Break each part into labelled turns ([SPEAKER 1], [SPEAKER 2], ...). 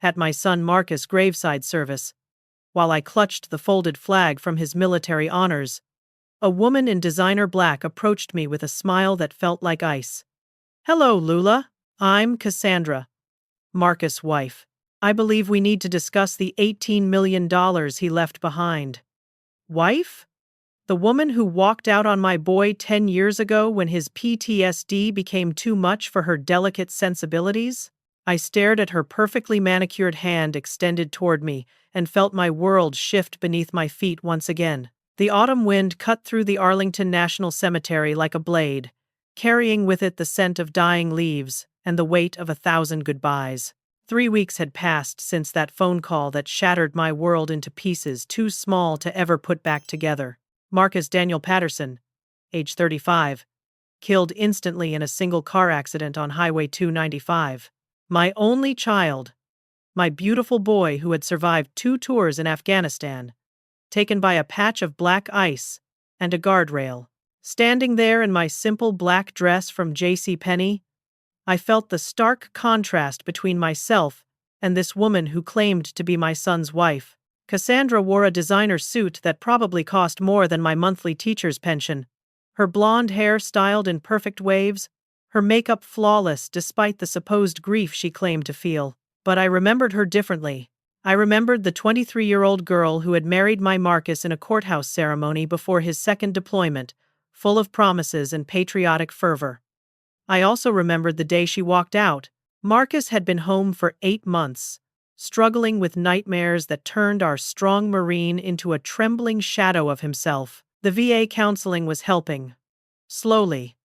[SPEAKER 1] At my son Marcus' graveside service, while I clutched the folded flag from his military honors, a woman in designer black approached me with a smile that felt like ice. "Hello, Lula. I'm Cassandra, Marcus' wife. I believe we need to discuss the $18 million he left behind." Wife? The woman who walked out on my boy 10 years ago when his PTSD became too much for her delicate sensibilities? I stared at her perfectly manicured hand extended toward me and felt my world shift beneath my feet once again. The autumn wind cut through the Arlington National Cemetery like a blade, carrying with it the scent of dying leaves and the weight of 1,000 goodbyes. 3 weeks had passed since that phone call that shattered my world into pieces too small to ever put back together. Marcus Daniel Patterson, age 35, killed instantly in a single car accident on Highway 295. My only child, my beautiful boy who had survived 2 tours in Afghanistan, taken by a patch of black ice and a guardrail. Standing there in my simple black dress from JCPenney, I felt the stark contrast between myself and this woman who claimed to be my son's wife. Cassandra wore a designer suit that probably cost more than my monthly teacher's pension, her blonde hair styled in perfect waves, her makeup flawless despite the supposed grief she claimed to feel. But I remembered her differently. I remembered the 23-year-old girl who had married my Marcus in a courthouse ceremony before his second deployment, full of promises and patriotic fervor. I also remembered the day she walked out. Marcus had been home for 8 months, struggling with nightmares that turned our strong Marine into a trembling shadow of himself. The VA counseling was helping. Slowly.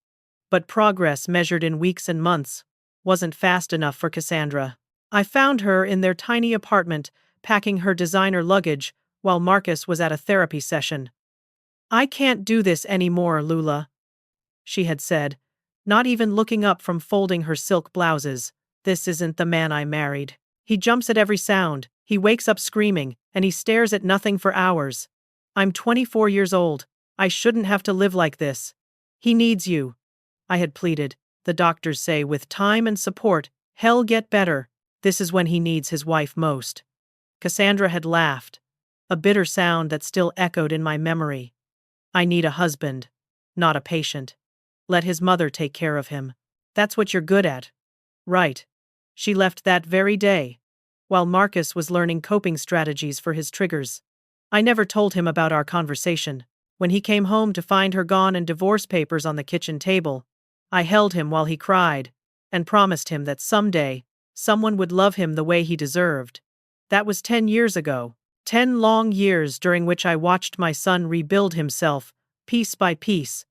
[SPEAKER 1] But progress measured in weeks and months wasn't fast enough for Cassandra. I found her in their tiny apartment, packing her designer luggage while Marcus was at a therapy session. "I can't do this anymore, Lula," she had said, not even looking up from folding her silk blouses. "This isn't the man I married. He jumps at every sound, he wakes up screaming, and he stares at nothing for hours. I'm 24 years old. I shouldn't have to live like this. He needs you," I had pleaded. "The doctors say with time and support, he'll get better. This is when he needs his wife most." Cassandra had laughed, a bitter sound that still echoed in my memory. "I need a husband, not a patient. Let his mother take care of him. That's what you're good at." Right. She left that very day, while Marcus was learning coping strategies for his triggers. I never told him about our conversation. When he came home to find her gone and divorce papers on the kitchen table, I held him while he cried and promised him that someday someone would love him the way he deserved. That was 10 years ago. 10 long years during which I watched my son rebuild himself, piece by piece.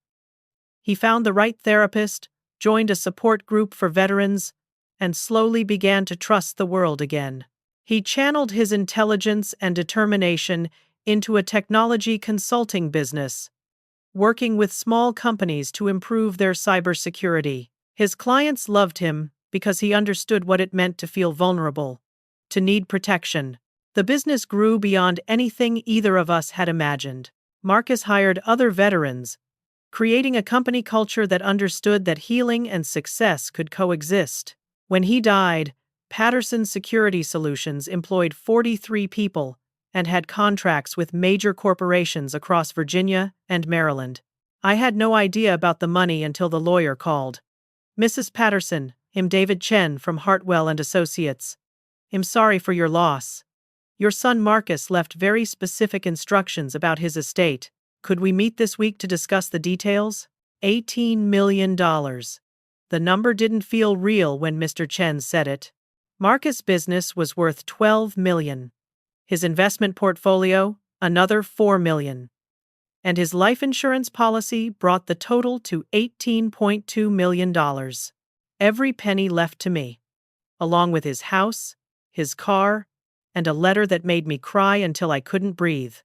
[SPEAKER 1] He found the right therapist, joined a support group for veterans, and slowly began to trust the world again. He channeled his intelligence and determination into a technology consulting business, working with small companies to improve their cybersecurity. His clients loved him because he understood what it meant to feel vulnerable, to need protection. The business grew beyond anything either of us had imagined. Marcus hired other veterans, creating a company culture that understood that healing and success could coexist. When he died, Patterson Security Solutions employed 43 people and had contracts with major corporations across Virginia and Maryland. I had no idea about the money until the lawyer called. "Mrs. Patterson, I'm David Chen from Hartwell and Associates. I'm sorry for your loss. Your son Marcus left very specific instructions about his estate. Could we meet this week to discuss the details?" $18 million. The number didn't feel real when Mr. Chen said it. Marcus' business was worth $12 million. His investment portfolio, another $4 million. And his life insurance policy brought the total to $18.2 million. Every penny left to me, along with his house, his car, and a letter that made me cry until I couldn't breathe.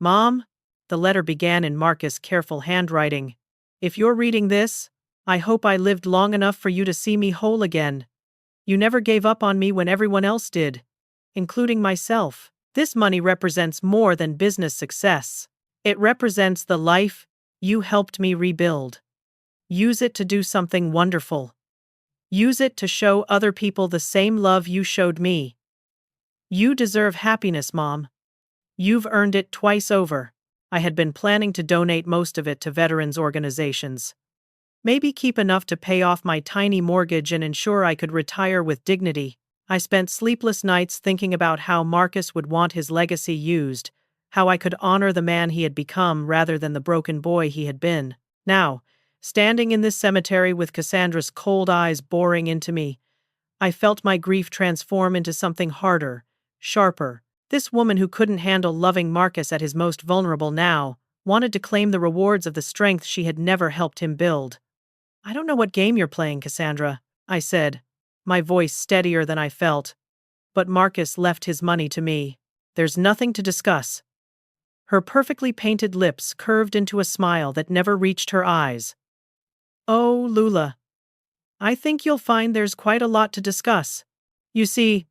[SPEAKER 1] "Mom," the letter began in Marcus' careful handwriting, "if you're reading this, I hope I lived long enough for you to see me whole again. You never gave up on me when everyone else did, including myself. This money represents more than business success. It represents the life you helped me rebuild. Use it to do something wonderful. Use it to show other people the same love you showed me." You deserve happiness, Mom. You've earned it twice over. I had been planning to donate most of it to veterans organizations. Maybe keep enough to pay off my tiny mortgage and ensure I could retire with dignity. I spent sleepless nights thinking about how Marcus would want his legacy used, how I could honor the man he had become rather than the broken boy he had been. Now, standing in this cemetery with Cassandra's cold eyes boring into me, I felt my grief transform into something harder, sharper. This woman who couldn't handle loving Marcus at his most vulnerable now wanted to claim the rewards of the strength she had never helped him build. I don't know what game you're playing, Cassandra, I said, my voice steadier than I felt. But Marcus left his money to me. There's nothing to discuss. Her perfectly painted lips curved into a smile that never reached her eyes. Oh, Lula. I think you'll find there's quite a lot to discuss. You see,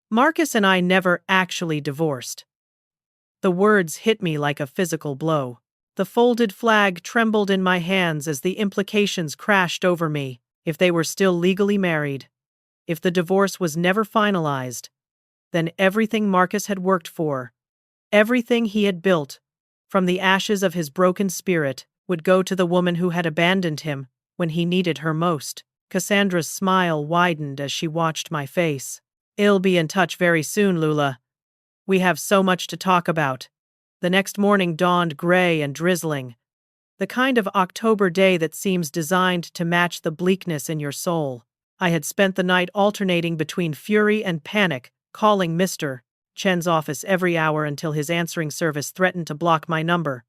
[SPEAKER 1] Marcus and I never actually divorced. The words hit me like a physical blow. The folded flag trembled in my hands as the implications crashed over me. If they were still legally married, if the divorce was never finalized, then everything Marcus had worked for, everything he had built, from the ashes of his broken spirit, would go to the woman who had abandoned him when he needed her most. Cassandra's smile widened as she watched my face. I'll be in touch very soon, Lula. We have so much to talk about. The next morning dawned gray and drizzling, the kind of October day that seems designed to match the bleakness in your soul. I had spent the night alternating between fury and panic, calling Mr. Chen's office every hour until his answering service threatened to block my number.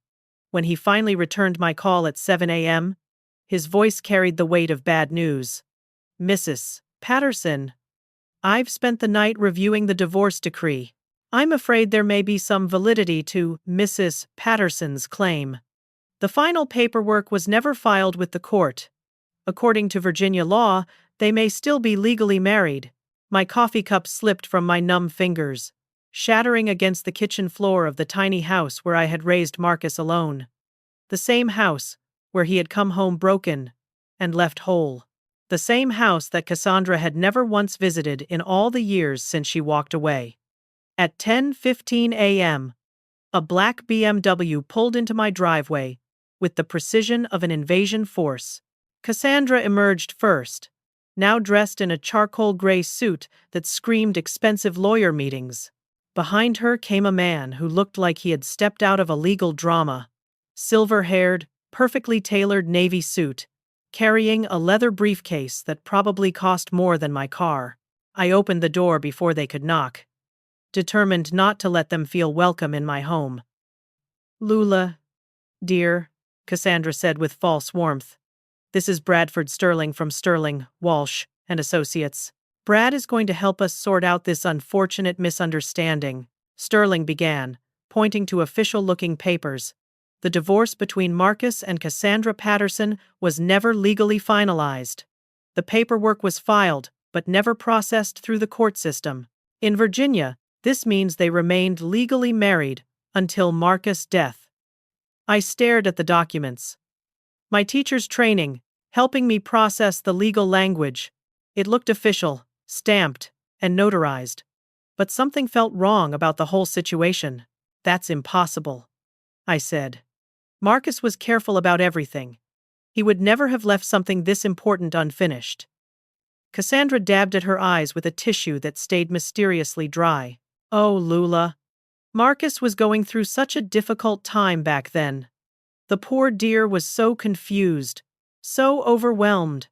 [SPEAKER 1] When he finally returned my call at 7 a.m., his voice carried the weight of bad news. Mrs. Patterson, I've spent the night reviewing the divorce decree. I'm afraid there may be some validity to Mrs. Patterson's claim. The final paperwork was never filed with the court. According to Virginia law, they may still be legally married. My coffee cup slipped from my numb fingers, shattering against the kitchen floor of the tiny house where I had raised Marcus alone. The same house where he had come home broken and left whole. The same house that Cassandra had never once visited in all the years since she walked away. At 10:15 a.m., a black BMW pulled into my driveway with the precision of an invasion force. Cassandra emerged first, now dressed in a charcoal gray suit that screamed expensive lawyer meetings. Behind her came a man who looked like he had stepped out of a legal drama. Silver-haired, perfectly tailored navy suit, carrying a leather briefcase that probably cost more than my car. I opened the door before they could knock, determined not to let them feel welcome in my home. Lula, dear, Cassandra said with false warmth. This is Bradford Sterling from Sterling, Walsh, and Associates. Brad is going to help us sort out this unfortunate misunderstanding, Sterling began, pointing to official-looking papers. The divorce between Marcus and Cassandra Patterson was never legally finalized. The paperwork was filed, but never processed through the court system. In Virginia, this means they remained legally married until Marcus' death. I stared at the documents. My teacher's training, helping me process the legal language. It looked official, stamped, and notarized. But something felt wrong about the whole situation. That's impossible, I said. Marcus was careful about everything. He would never have left something this important unfinished. Cassandra dabbed at her eyes with a tissue that stayed mysteriously dry. Oh, Lula. Marcus was going through such a difficult time back then. The poor dear was so confused, so overwhelmed.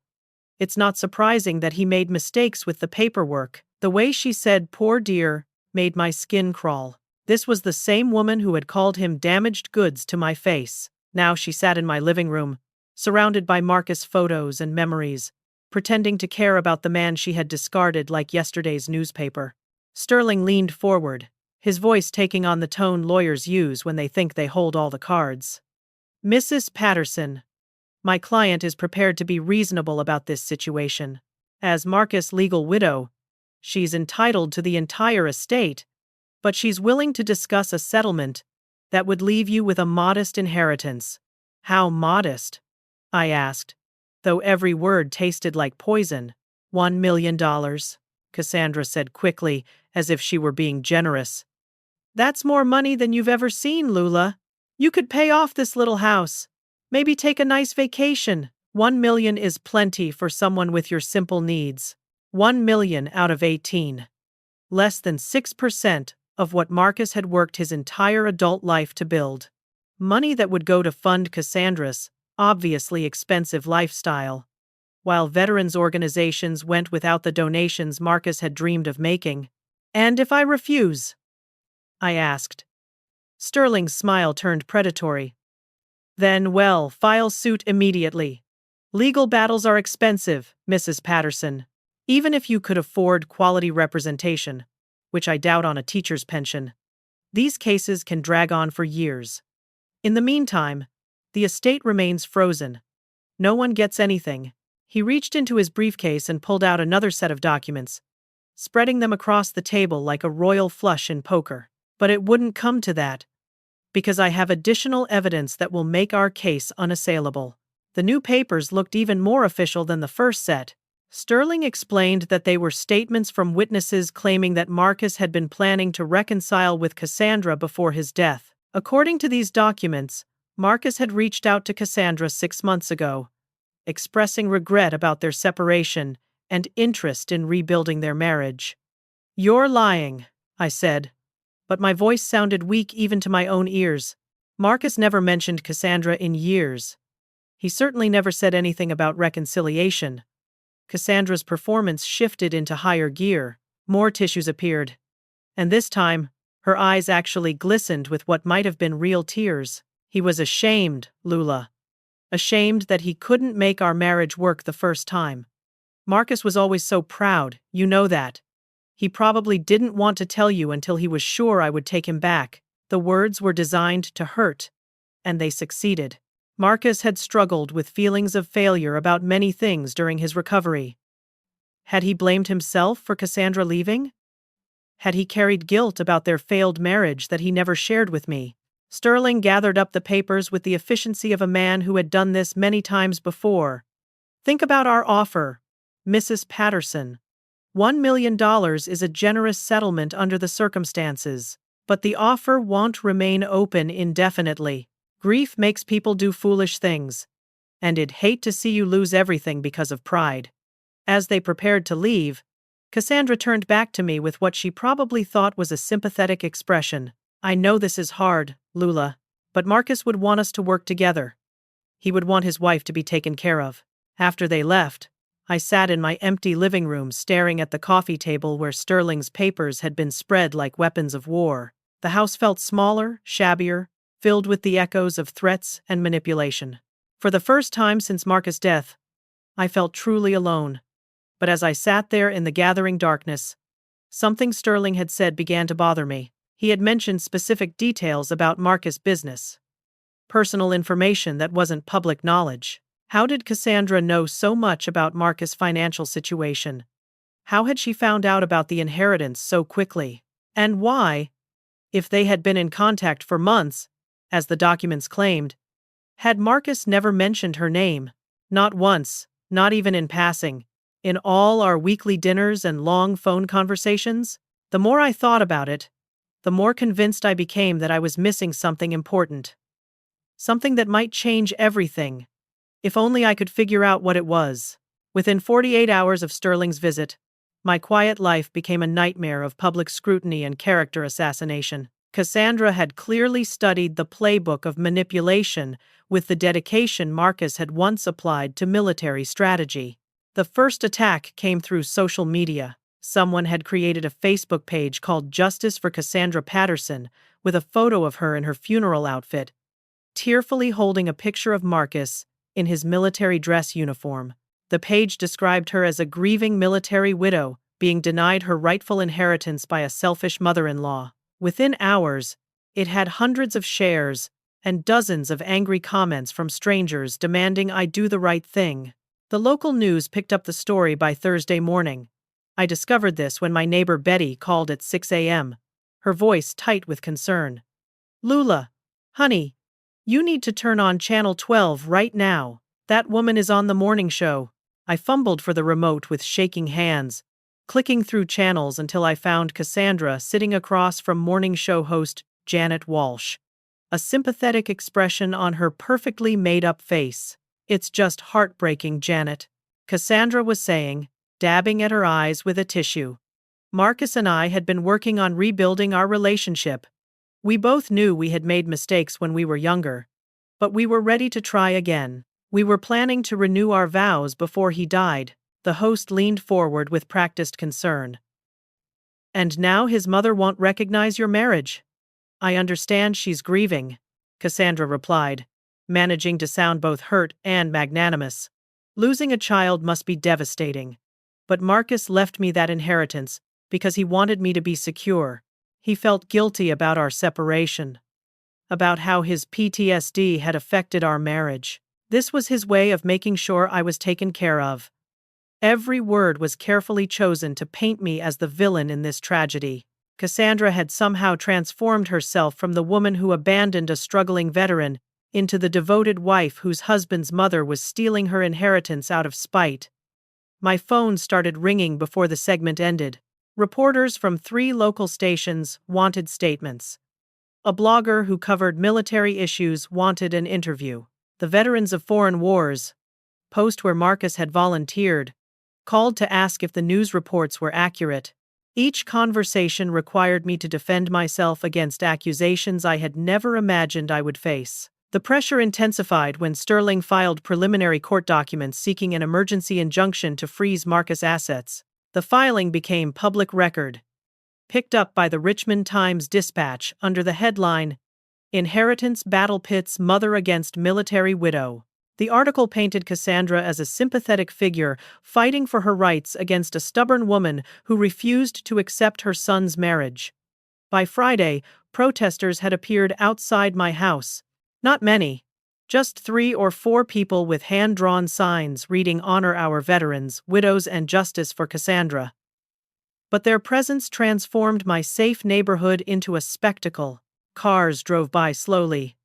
[SPEAKER 1] It's not surprising that he made mistakes with the paperwork. The way she said "poor dear" made my skin crawl. This was the same woman who had called him damaged goods to my face. Now she sat in my living room, surrounded by Marcus photos and memories, pretending to care about the man she had discarded like yesterday's newspaper. Sterling leaned forward, his voice taking on the tone lawyers use when they think they hold all the cards. Mrs. Patterson, my client is prepared to be reasonable about this situation. As Marcus' legal widow, she's entitled to the entire estate, but she's willing to discuss a settlement that would leave you with a modest inheritance. How modest? I asked, though every word tasted like poison. $1 million. Cassandra said quickly, as if she were being generous. "That's more money than you've ever seen, Lula. You could pay off this little house. Maybe take a nice vacation. 1 million is plenty for someone with your simple needs. 1 million out of 18. Less than 6% of what Marcus had worked his entire adult life to build. Money that would go to fund Cassandra's obviously expensive lifestyle, while veterans organizations went without the donations Marcus had dreamed of making. And if I refuse? I asked. Sterling's smile turned predatory. Then, well, file suit immediately. Legal battles are expensive, Mrs. Patterson. Even if you could afford quality representation, which I doubt on a teacher's pension, these cases can drag on for years. In the meantime, the estate remains frozen. No one gets anything. He reached into his briefcase and pulled out another set of documents, spreading them across the table like a royal flush in poker. But it wouldn't come to that, because I have additional evidence that will make our case unassailable. The new papers looked even more official than the first set. Sterling explained that they were statements from witnesses claiming that Marcus had been planning to reconcile with Cassandra before his death. According to these documents, Marcus had reached out to Cassandra 6 months ago, expressing regret about their separation and interest in rebuilding their marriage. "You're lying," I said, but my voice sounded weak even to my own ears. Marcus never mentioned Cassandra in years. He certainly never said anything about reconciliation. Cassandra's performance shifted into higher gear. More tissues appeared. And this time, her eyes actually glistened with what might have been real tears. He was ashamed, Lula. Ashamed that he couldn't make our marriage work the first time. Marcus was always so proud, you know that. He probably didn't want to tell you until he was sure I would take him back. The words were designed to hurt, and they succeeded. Marcus had struggled with feelings of failure about many things during his recovery. Had he blamed himself for Cassandra leaving? Had he carried guilt about their failed marriage that he never shared with me? Sterling gathered up the papers with the efficiency of a man who had done this many times before. "Think about our offer, Mrs. Patterson. $1 million is a generous settlement under the circumstances, but the offer won't remain open indefinitely. Grief makes people do foolish things, and I'd hate to see you lose everything because of pride." As they prepared to leave, Cassandra turned back to me with what she probably thought was a sympathetic expression. "I know this is hard, Lula, but Marcus would want us to work together. He would want his wife to be taken care of." After they left, I sat in my empty living room staring at the coffee table where Sterling's papers had been spread like weapons of war. The house felt smaller, shabbier, filled with the echoes of threats and manipulation. For the first time since Marcus' death, I felt truly alone. But as I sat there in the gathering darkness, something Sterling had said began to bother me. He had mentioned specific details about Marcus' business. Personal information that wasn't public knowledge. How did Cassandra know so much about Marcus' financial situation? How had she found out about the inheritance so quickly? And why, if they had been in contact for months, as the documents claimed, had Marcus never mentioned her name? Not once, not even in passing. In all our weekly dinners and long phone conversations? The more I thought about it, the more convinced I became that I was missing something important. Something that might change everything. If only I could figure out what it was. Within 48 hours of Sterling's visit, my quiet life became a nightmare of public scrutiny and character assassination. Cassandra had clearly studied the playbook of manipulation with the dedication Marcus had once applied to military strategy. The first attack came through social media. Someone had created a Facebook page called Justice for Cassandra Patterson with a photo of her in her funeral outfit, tearfully holding a picture of Marcus in his military dress uniform. The page described her as a grieving military widow being denied her rightful inheritance by a selfish mother-in-law. Within hours, it had hundreds of shares and dozens of angry comments from strangers demanding I do the right thing. The local news picked up the story by Thursday morning. I discovered this when my neighbor Betty called at 6 a.m., her voice tight with concern. "Lula, honey, you need to turn on Channel 12 right now. That woman is on the morning show." I fumbled for the remote with shaking hands, clicking through channels until I found Cassandra sitting across from morning show host Janet Walsh, a sympathetic expression on her perfectly made-up face. "It's just heartbreaking, Janet," Cassandra was saying, dabbing at her eyes with a tissue. "Marcus and I had been working on rebuilding our relationship. We both knew we had made mistakes when we were younger, but we were ready to try again. We were planning to renew our vows before he died." The host leaned forward with practiced concern. "And now his mother won't recognize your marriage?" "I understand she's grieving," Cassandra replied, managing to sound both hurt and magnanimous. "Losing a child must be devastating. But Marcus left me that inheritance because he wanted me to be secure. He felt guilty about our separation, about how his PTSD had affected our marriage. This was his way of making sure I was taken care of." Every word was carefully chosen to paint me as the villain in this tragedy. Cassandra had somehow transformed herself from the woman who abandoned a struggling veteran into the devoted wife whose husband's mother was stealing her inheritance out of spite. My phone started ringing before the segment ended. Reporters from 3 local stations wanted statements. A blogger who covered military issues wanted an interview. The Veterans of Foreign Wars post where Marcus had volunteered called to ask if the news reports were accurate. Each conversation required me to defend myself against accusations I had never imagined I would face. The pressure intensified when Sterling filed preliminary court documents seeking an emergency injunction to freeze Marcus' assets. The filing became public record, picked up by the Richmond Times-Dispatch under the headline, "Inheritance Battle Pits Mother Against Military Widow." The article painted Cassandra as a sympathetic figure fighting for her rights against a stubborn woman who refused to accept her son's marriage. By Friday, protesters had appeared outside my house. Not many, just 3 or 4 people with hand-drawn signs reading "Honor Our Veterans, Widows and Justice for Cassandra." But their presence transformed my safe neighborhood into a spectacle. Cars drove by slowly,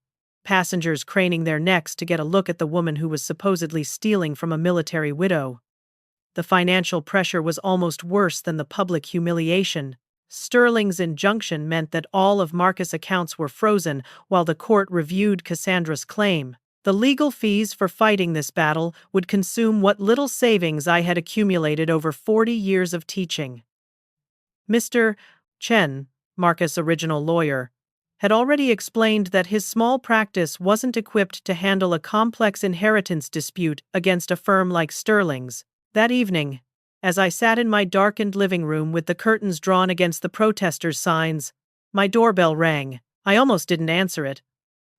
[SPEAKER 1] passengers craning their necks to get a look at the woman who was supposedly stealing from a military widow. The financial pressure was almost worse than the public humiliation. Sterling's injunction meant that all of Marcus' accounts were frozen while the court reviewed Cassandra's claim. The legal fees for fighting this battle would consume what little savings I had accumulated over 40 years of teaching. Mr. Chen, Marcus' original lawyer, had already explained that his small practice wasn't equipped to handle a complex inheritance dispute against a firm like Sterling's. That evening, as I sat in my darkened living room with the curtains drawn against the protesters' signs, my doorbell rang. I almost didn't answer it,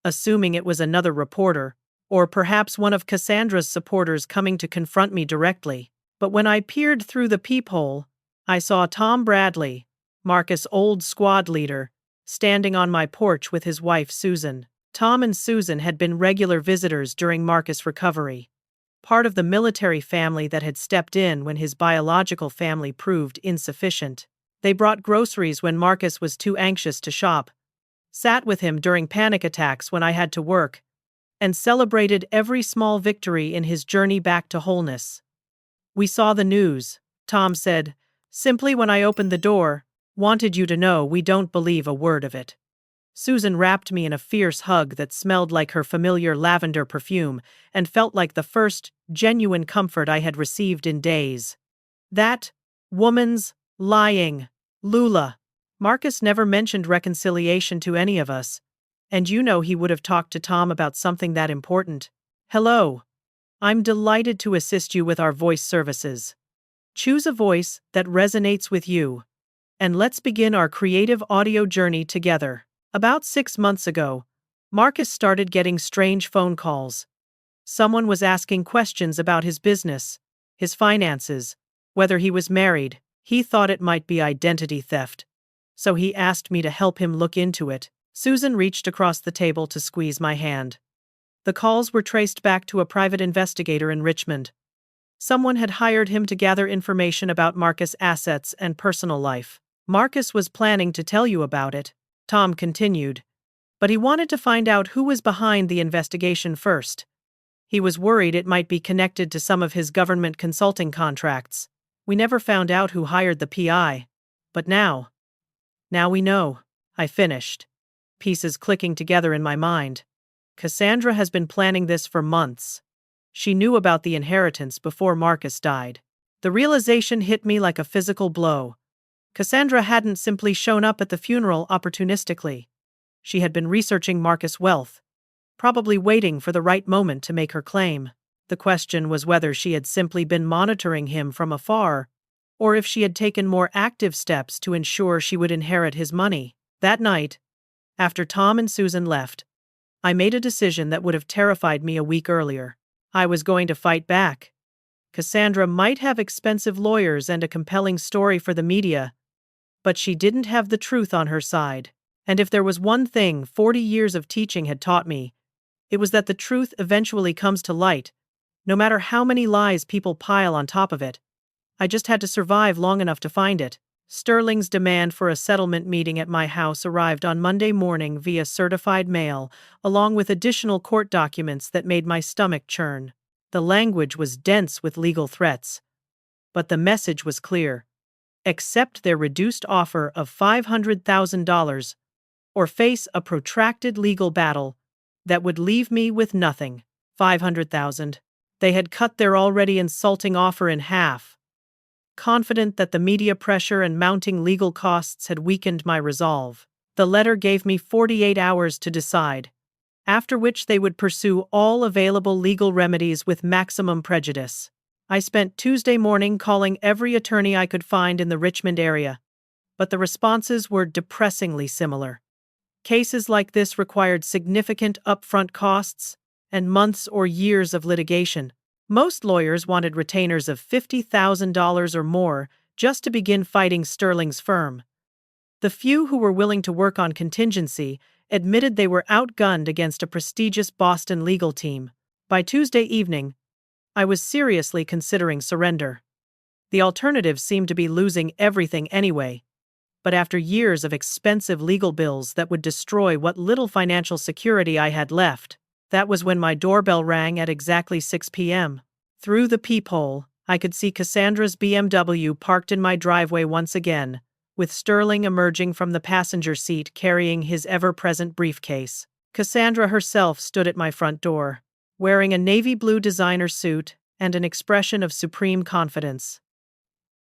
[SPEAKER 1] assuming it was another reporter, or perhaps one of Cassandra's supporters coming to confront me directly. But when I peered through the peephole, I saw Tom Bradley, Marcus' old squad leader, standing on my porch with his wife Susan. Tom and Susan had been regular visitors during Marcus' recovery, part of the military family that had stepped in when his biological family proved insufficient. They brought groceries when Marcus was too anxious to shop, sat with him during panic attacks when I had to work, and celebrated every small victory in his journey back to wholeness. "We saw the news," Tom said, simply when I opened the door. "Wanted you to know we don't believe a word of it." Susan wrapped me in a fierce hug that smelled like her familiar lavender perfume and felt like the first genuine comfort I had received in days. "That woman's lying, Lula." Marcus never mentioned reconciliation to any of us, and you know he would have talked to Tom about something that important. "Hello. I'm delighted to assist you with our voice services. Choose a voice that resonates with you, and let's begin our creative audio journey together." About 6 months ago, Marcus started getting strange phone calls. Someone was asking questions about his business, his finances, whether he was married. He thought it might be identity theft, so he asked me to help him look into it. Susan reached across the table to squeeze my hand. The calls were traced back to a private investigator in Richmond. Someone had hired him to gather information about Marcus' assets and personal life. "Marcus was planning to tell you about it," Tom continued, "but he wanted to find out who was behind the investigation first. He was worried it might be connected to some of his government consulting contracts. We never found out who hired the PI. But now we know, I finished, pieces clicking together in my mind. Cassandra has been planning this for months. She knew about the inheritance before Marcus died. The realization hit me like a physical blow. Cassandra hadn't simply shown up at the funeral opportunistically. She had been researching Marcus' wealth, probably waiting for the right moment to make her claim. The question was whether she had simply been monitoring him from afar, or if she had taken more active steps to ensure she would inherit his money. That night, after Tom and Susan left, I made a decision that would have terrified me a week earlier. I was going to fight back. Cassandra might have expensive lawyers and a compelling story for the media, but she didn't have the truth on her side. And if there was one thing 40 years of teaching had taught me, it was that the truth eventually comes to light, no matter how many lies people pile on top of it. I just had to survive long enough to find it. Sterling's demand for a settlement meeting at my house arrived on Monday morning via certified mail, along with additional court documents that made my stomach churn. The language was dense with legal threats, but the message was clear. Accept their reduced offer of $500,000 or face a protracted legal battle that would leave me with nothing. $500,000. They had cut their already insulting offer in half. Confident that the media pressure and mounting legal costs had weakened my resolve, the letter gave me 48 hours to decide, after which they would pursue all available legal remedies with maximum prejudice. I spent Tuesday morning calling every attorney I could find in the Richmond area, but the responses were depressingly similar. Cases like this required significant upfront costs and months or years of litigation. Most lawyers wanted retainers of $50,000 or more just to begin fighting Sterling's firm. The few who were willing to work on contingency admitted they were outgunned against a prestigious Boston legal team. By Tuesday evening, I was seriously considering surrender. The alternative seemed to be losing everything anyway. But after years of expensive legal bills that would destroy what little financial security I had left, that was when my doorbell rang at exactly 6 p.m. Through the peephole, I could see Cassandra's BMW parked in my driveway once again, with Sterling emerging from the passenger seat carrying his ever-present briefcase. Cassandra herself stood at my front door, wearing a navy blue designer suit and an expression of supreme confidence.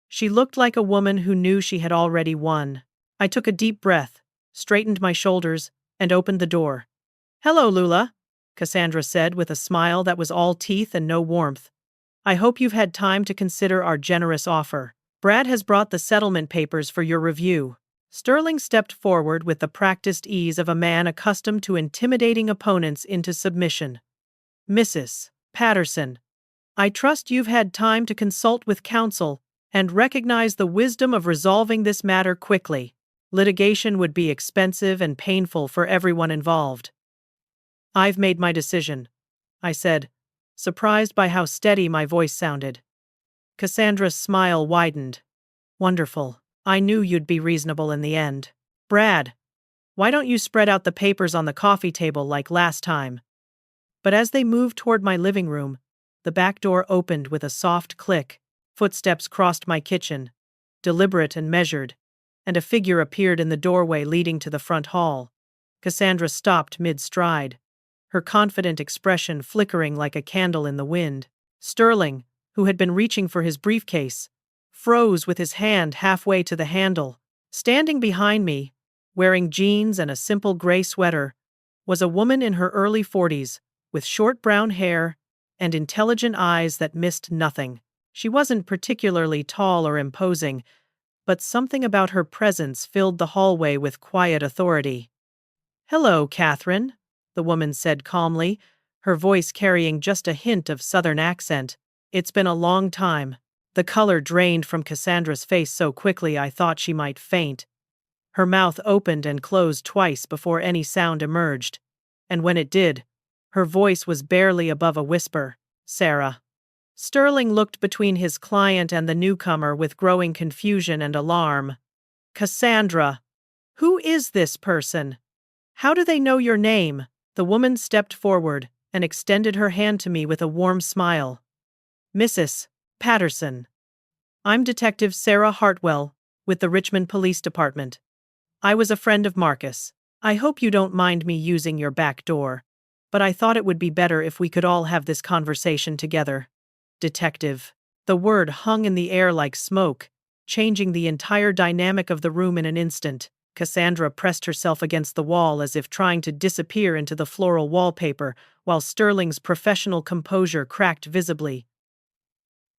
[SPEAKER 1] She looked like a woman who knew she had already won. I took a deep breath, straightened my shoulders, and opened the door. "Hello, Lula," Cassandra said with a smile that was all teeth and no warmth. "I hope you've had time to consider our generous offer. Brad has brought the settlement papers for your review." Sterling stepped forward with the practiced ease of a man accustomed to intimidating opponents into submission. "Mrs. Patterson, I trust you've had time to consult with counsel and recognize the wisdom of resolving this matter quickly. Litigation would be expensive and painful for everyone involved." "I've made my decision," I said, surprised by how steady my voice sounded. Cassandra's smile widened. "Wonderful. I knew you'd be reasonable in the end. Brad, why don't you spread out the papers on the coffee table like last time?" But as they moved toward my living room, the back door opened with a soft click. Footsteps crossed my kitchen, deliberate and measured, and a figure appeared in the doorway leading to the front hall. Cassandra stopped mid-stride, her confident expression flickering like a candle in the wind. Sterling, who had been reaching for his briefcase, froze with his hand halfway to the handle. Standing behind me, wearing jeans and a simple gray sweater, was a woman in her early 40s, with short brown hair and intelligent eyes that missed nothing. She wasn't particularly tall or imposing, but something about her presence filled the hallway with quiet authority. "Hello, Catherine," the woman said calmly, her voice carrying just a hint of southern accent. "It's been a long time." The color drained from Cassandra's face so quickly I thought she might faint. Her mouth opened and closed twice before any sound emerged, and when it did, her voice was barely above a whisper. "Sarah." Sterling looked between his client and the newcomer with growing confusion and alarm. "Cassandra, who is this person? How do they know your name?" The woman stepped forward and extended her hand to me with a warm smile. "Mrs. Patterson." I'm Detective Sarah Hartwell with the Richmond Police Department. I was a friend of Marcus. I hope you don't mind me using your back door, but I thought it would be better if we could all have this conversation together. Detective. The word hung in the air like smoke, changing the entire dynamic of the room in an instant. Cassandra pressed herself against the wall as if trying to disappear into the floral wallpaper, while Sterling's professional composure cracked visibly.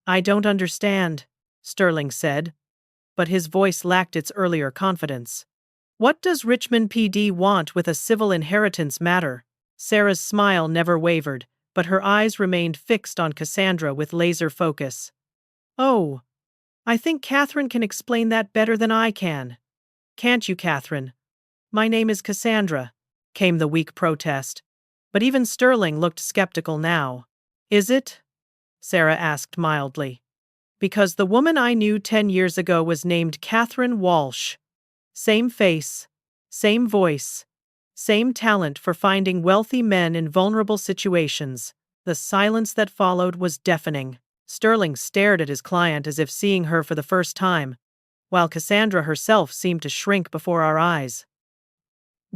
[SPEAKER 1] I don't understand, Sterling said, but his voice lacked its earlier confidence. What does Richmond PD want with a civil inheritance matter? Sarah's smile never wavered, but her eyes remained fixed on Cassandra with laser focus. Oh, I think Catherine can explain that better than I can. Can't you, Catherine? My name is Cassandra, came the weak protest. But even Sterling looked skeptical now. Is it? Sarah asked mildly. Because the woman I knew 10 years ago was named Catherine Walsh. Same face, same voice, same talent for finding wealthy men in vulnerable situations. The silence that followed was deafening. Sterling stared at his client as if seeing her for the first time, while Cassandra herself seemed to shrink before our eyes.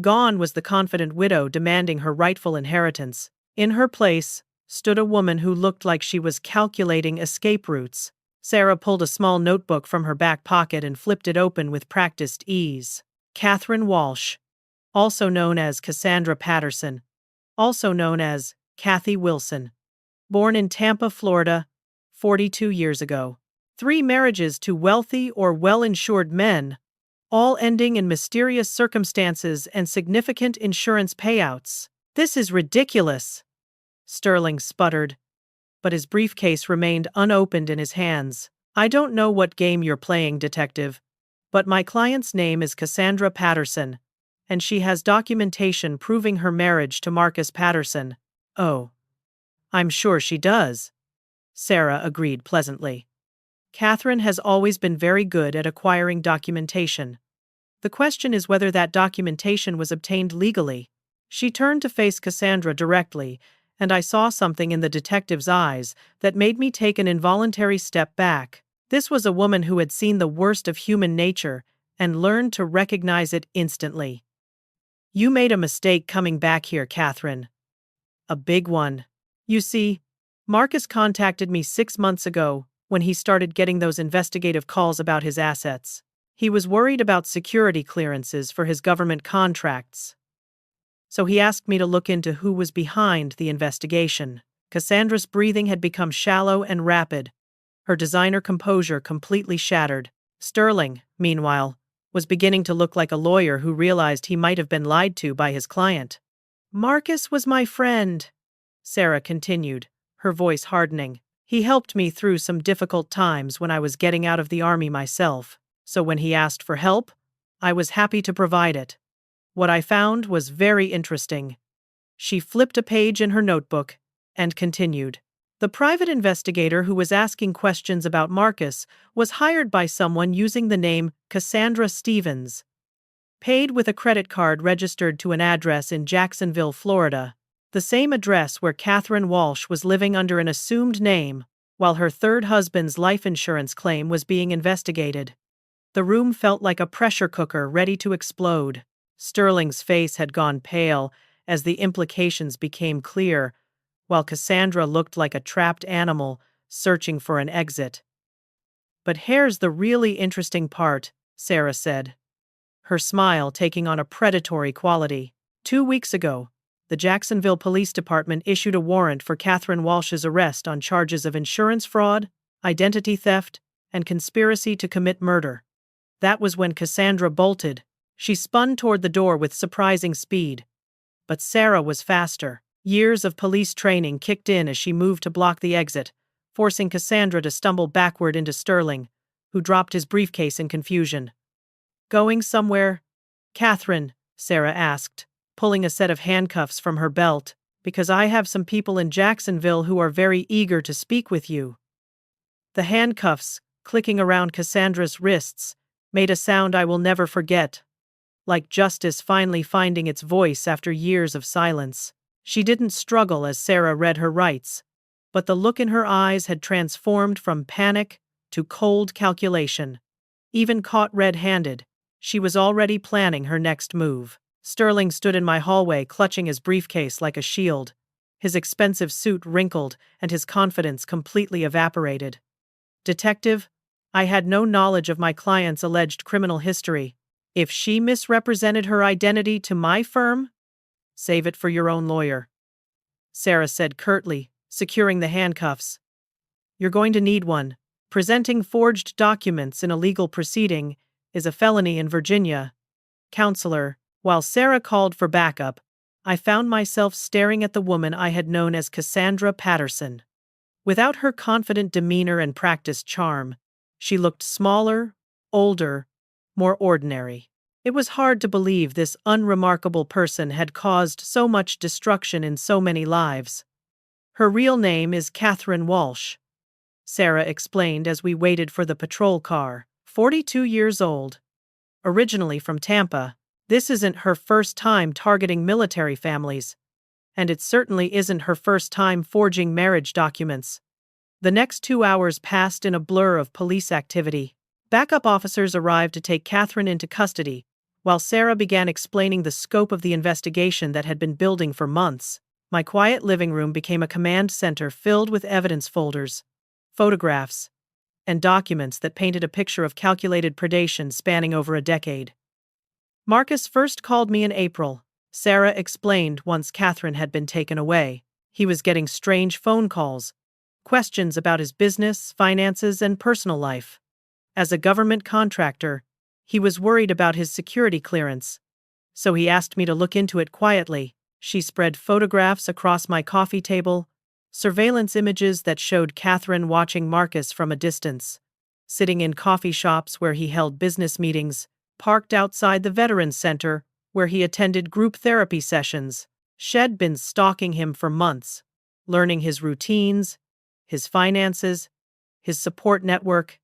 [SPEAKER 1] Gone was the confident widow demanding her rightful inheritance. In her place stood a woman who looked like she was calculating escape routes. Sarah pulled a small notebook from her back pocket and flipped it open with practiced ease. Catherine Walsh, also known as Cassandra Patterson, also known as Kathy Wilson. Born in Tampa, Florida, 42 years ago. 3 marriages to wealthy or well-insured men, all ending in mysterious circumstances and significant insurance payouts. This is ridiculous, Sterling sputtered, but his briefcase remained unopened in his hands. I don't know what game you're playing, detective, but my client's name is Cassandra Patterson, and she has documentation proving her marriage to Marcus Patterson. Oh, I'm sure she does, Sarah agreed pleasantly. Catherine has always been very good at acquiring documentation. The question is whether that documentation was obtained legally. She turned to face Cassandra directly, and I saw something in the detective's eyes that made me take an involuntary step back. This was a woman who had seen the worst of human nature and learned to recognize it instantly. You made a mistake coming back here, Catherine. A big one. You see, Marcus contacted me 6 months ago when he started getting those investigative calls about his assets. He was worried about security clearances for his government contracts. So he asked me to look into who was behind the investigation. Cassandra's breathing had become shallow and rapid, her designer composure completely shattered. Sterling, meanwhile, was beginning to look like a lawyer who realized he might have been lied to by his client. Marcus was my friend, Sarah continued, her voice hardening. He helped me through some difficult times when I was getting out of the army myself, so when he asked for help, I was happy to provide it. What I found was very interesting. She flipped a page in her notebook and continued. The private investigator who was asking questions about Marcus was hired by someone using the name Cassandra Stevens, paid with a credit card registered to an address in Jacksonville, Florida, the same address where Catherine Walsh was living under an assumed name, while her third husband's life insurance claim was being investigated. The room felt like a pressure cooker ready to explode. Sterling's face had gone pale as the implications became clear, while Cassandra looked like a trapped animal searching for an exit. But here's the really interesting part, Sarah said, her smile taking on a predatory quality. 2 weeks ago, the Jacksonville Police Department issued a warrant for Catherine Walsh's arrest on charges of insurance fraud, identity theft, and conspiracy to commit murder. That was when Cassandra bolted. She spun toward the door with surprising speed. But Sarah was faster. Years of police training kicked in as she moved to block the exit, forcing Cassandra to stumble backward into Sterling, who dropped his briefcase in confusion. Going somewhere? Catherine, Sarah asked, pulling a set of handcuffs from her belt, because I have some people in Jacksonville who are very eager to speak with you. The handcuffs, clicking around Cassandra's wrists, made a sound I will never forget, like justice finally finding its voice after years of silence. She didn't struggle as Sarah read her rights, but the look in her eyes had transformed from panic to cold calculation. Even caught red-handed, she was already planning her next move. Sterling stood in my hallway, clutching his briefcase like a shield. His expensive suit wrinkled and his confidence completely evaporated. "Detective, I had no knowledge of my client's alleged criminal history. If she misrepresented her identity to my firm, save it for your own lawyer," Sarah said curtly, securing the handcuffs. "You're going to need one. Presenting forged documents in a legal proceeding is a felony in Virginia." Counselor, while Sarah called for backup, I found myself staring at the woman I had known as Cassandra Patterson. Without her confident demeanor and practiced charm, she looked smaller, older, more ordinary. It was hard to believe this unremarkable person had caused so much destruction in so many lives. "Her real name is Catherine Walsh," Sarah explained as we waited for the patrol car. 42 years old. Originally from Tampa, this isn't her first time targeting military families. And it certainly isn't her first time forging marriage documents. The next 2 hours passed in a blur of police activity. Backup officers arrived to take Catherine into custody, while Sarah began explaining the scope of the investigation that had been building for months. My quiet living room became a command center filled with evidence folders, photographs, and documents that painted a picture of calculated predation spanning over a decade. "Marcus first called me in April," Sarah explained once Catherine had been taken away. "He was getting strange phone calls, questions about his business, finances, and personal life. As a government contractor, he was worried about his security clearance, so he asked me to look into it quietly." She spread photographs across my coffee table, surveillance images that showed Catherine watching Marcus from a distance, sitting in coffee shops where he held business meetings, parked outside the Veterans Center where he attended group therapy sessions. She'd been stalking him for months, learning his routines, his finances, his support network.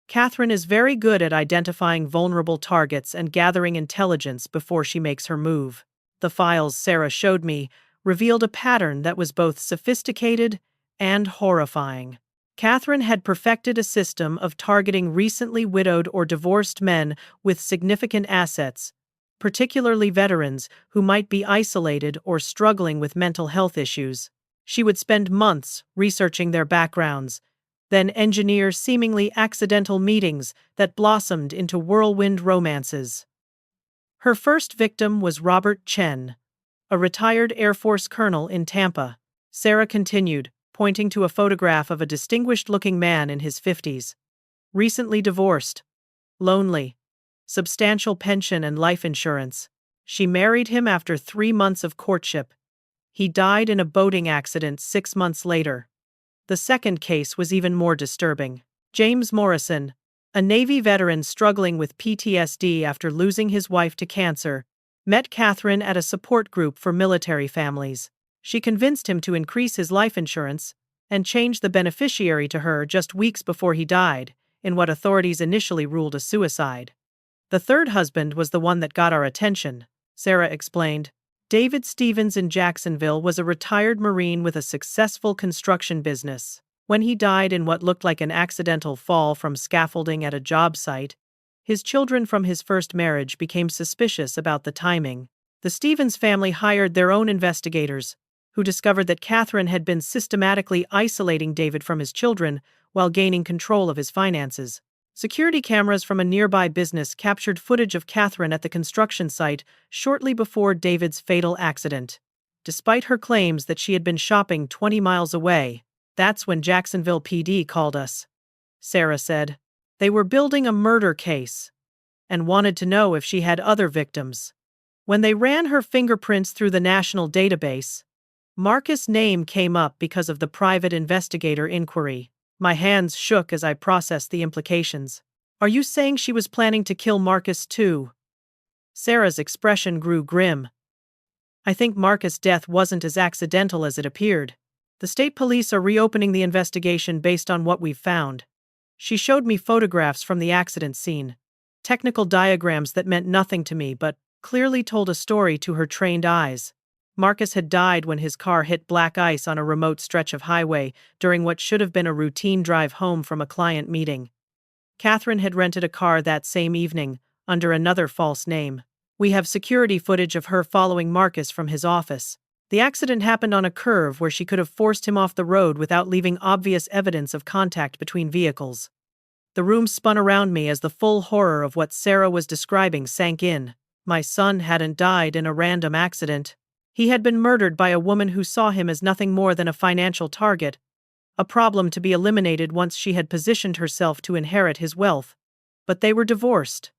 [SPEAKER 1] Catherine is very good at identifying vulnerable targets and gathering intelligence before she makes her move. The files Sarah showed me revealed a pattern that was both sophisticated and horrifying. Catherine had perfected a system of targeting recently widowed or divorced men with significant assets, particularly veterans who might be isolated or struggling with mental health issues. She would spend months researching their backgrounds, then engineer seemingly accidental meetings that blossomed into whirlwind romances. Her first victim was Robert Chen, a retired Air Force colonel in Tampa. Sarah continued, pointing to a photograph of a distinguished-looking man in his 50s. Recently divorced, lonely, substantial pension and life insurance. She married him after 3 months of courtship. He died in a boating accident 6 months later. The second case was even more disturbing. James Morrison, a Navy veteran struggling with PTSD after losing his wife to cancer, met Catherine at a support group for military families. She convinced him to increase his life insurance and change the beneficiary to her just weeks before he died, in what authorities initially ruled a suicide. "The third husband was the one that got our attention," Sarah explained. David Stevens in Jacksonville was a retired Marine with a successful construction business. When he died in what looked like an accidental fall from scaffolding at a job site, his children from his first marriage became suspicious about the timing. The Stevens family hired their own investigators, who discovered that Catherine had been systematically isolating David from his children while gaining control of his finances. Security cameras from a nearby business captured footage of Catherine at the construction site shortly before David's fatal accident. Despite her claims that she had been shopping 20 miles away, that's when Jacksonville PD called us, Sarah said. They were building a murder case and wanted to know if she had other victims. When they ran her fingerprints through the national database, Marcus' name came up because of the private investigator inquiry. My hands shook as I processed the implications. "Are you saying she was planning to kill Marcus too?" Sarah's expression grew grim. "I think Marcus' death wasn't as accidental as it appeared. The state police are reopening the investigation based on what we've found." She showed me photographs from the accident scene, technical diagrams that meant nothing to me but clearly told a story to her trained eyes. Marcus had died when his car hit black ice on a remote stretch of highway during what should have been a routine drive home from a client meeting. Catherine had rented a car that same evening, under another false name. We have security footage of her following Marcus from his office. The accident happened on a curve where she could have forced him off the road without leaving obvious evidence of contact between vehicles. The room spun around me as the full horror of what Sarah was describing sank in. My son hadn't died in a random accident. He had been murdered by a woman who saw him as nothing more than a financial target, a problem to be eliminated once she had positioned herself to inherit his wealth. But they were divorced,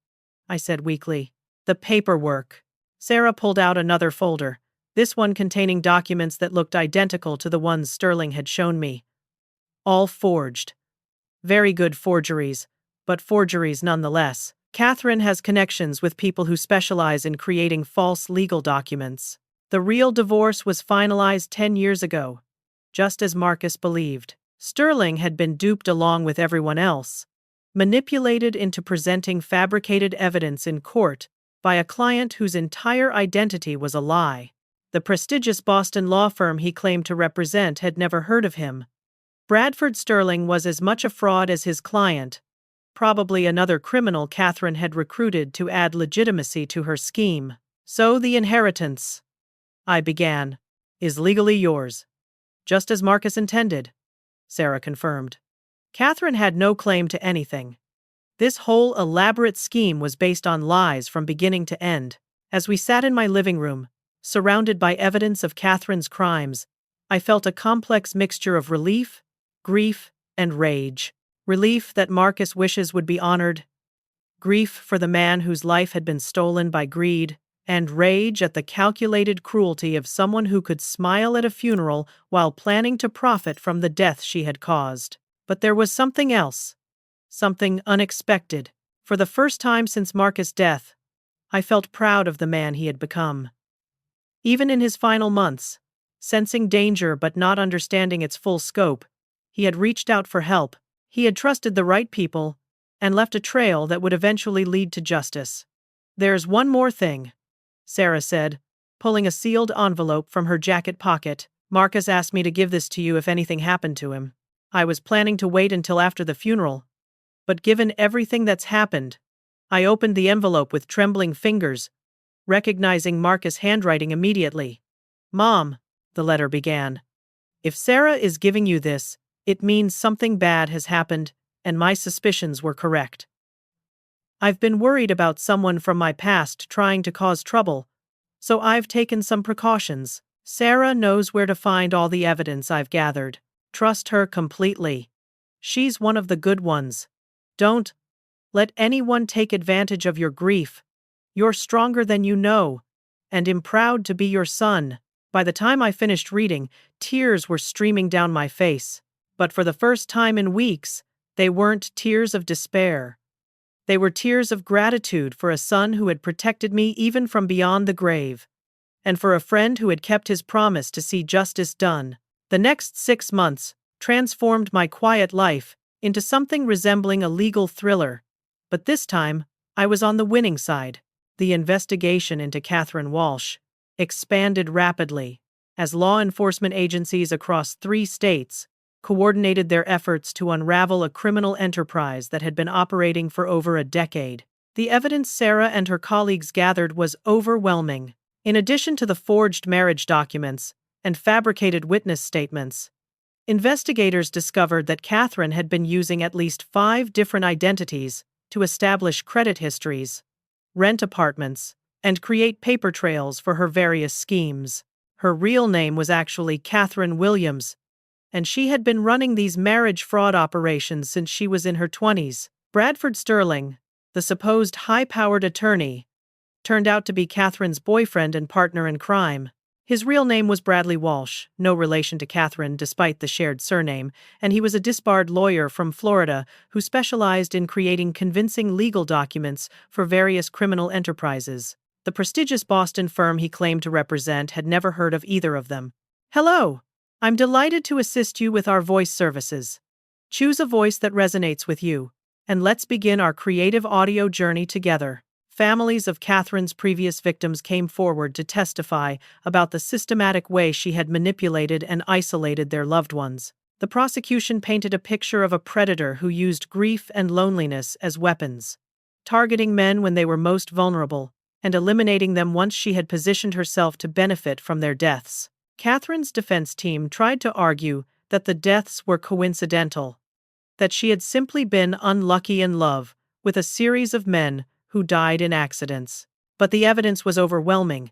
[SPEAKER 1] I said weakly. The paperwork. Sarah pulled out another folder, this one containing documents that looked identical to the ones Sterling had shown me. All forged. Very good forgeries, but forgeries nonetheless. Catherine has connections with people who specialize in creating false legal documents. The real divorce was finalized 10 years ago, just as Marcus believed. Sterling had been duped along with everyone else, manipulated into presenting fabricated evidence in court by a client whose entire identity was a lie. The prestigious Boston law firm he claimed to represent had never heard of him. Bradford Sterling was as much a fraud as his client, probably another criminal Catherine had recruited to add legitimacy to her scheme. So the inheritance, I began, is legally yours. Just as Marcus intended, Sarah confirmed. Catherine had no claim to anything. This whole elaborate scheme was based on lies from beginning to end. As we sat in my living room, surrounded by evidence of Catherine's crimes, I felt a complex mixture of relief, grief, and rage. Relief that Marcus' wishes would be honored, grief for the man whose life had been stolen by greed, and rage at the calculated cruelty of someone who could smile at a funeral while planning to profit from the death she had caused. But there was something else, something unexpected. For the first time since Marcus' death, I felt proud of the man he had become. Even in his final months, sensing danger but not understanding its full scope, he had reached out for help. He had trusted the right people and left a trail that would eventually lead to justice. There's one more thing, Sarah said, pulling a sealed envelope from her jacket pocket. Marcus asked me to give this to you if anything happened to him. I was planning to wait until after the funeral, but given everything that's happened, I opened the envelope with trembling fingers, recognizing Marcus' handwriting immediately. Mom, the letter began. If Sarah is giving you this, it means something bad has happened, and my suspicions were correct. I've been worried about someone from my past trying to cause trouble, so I've taken some precautions. Sarah knows where to find all the evidence I've gathered. Trust her completely. She's one of the good ones. Don't let anyone take advantage of your grief. You're stronger than you know, and I'm proud to be your son. By the time I finished reading, tears were streaming down my face. But for the first time in weeks, they weren't tears of despair. They were tears of gratitude for a son who had protected me even from beyond the grave, and for a friend who had kept his promise to see justice done. The next 6 months transformed my quiet life into something resembling a legal thriller, but this time, I was on the winning side. The investigation into Catherine Walsh expanded rapidly as law enforcement agencies across 3 states coordinated their efforts to unravel a criminal enterprise that had been operating for over a decade. The evidence Sarah and her colleagues gathered was overwhelming. In addition to the forged marriage documents and fabricated witness statements, investigators discovered that Catherine had been using at least 5 different identities to establish credit histories, rent apartments, and create paper trails for her various schemes. Her real name was actually Catherine Williams, and she had been running these marriage fraud operations since she was in her 20s. Bradford Sterling, the supposed high-powered attorney, turned out to be Catherine's boyfriend and partner in crime. His real name was Bradley Walsh, no relation to Catherine despite the shared surname, and he was a disbarred lawyer from Florida who specialized in creating convincing legal documents for various criminal enterprises. The prestigious Boston firm he claimed to represent had never heard of either of them. Hello! I'm delighted to assist you with our voice services. Choose a voice that resonates with you, and let's begin our creative audio journey together. Families of Catherine's previous victims came forward to testify about the systematic way she had manipulated and isolated their loved ones. The prosecution painted a picture of a predator who used grief and loneliness as weapons, targeting men when they were most vulnerable and eliminating them once she had positioned herself to benefit from their deaths. Catherine's defense team tried to argue that the deaths were coincidental, that she had simply been unlucky in love with a series of men who died in accidents. But the evidence was overwhelming,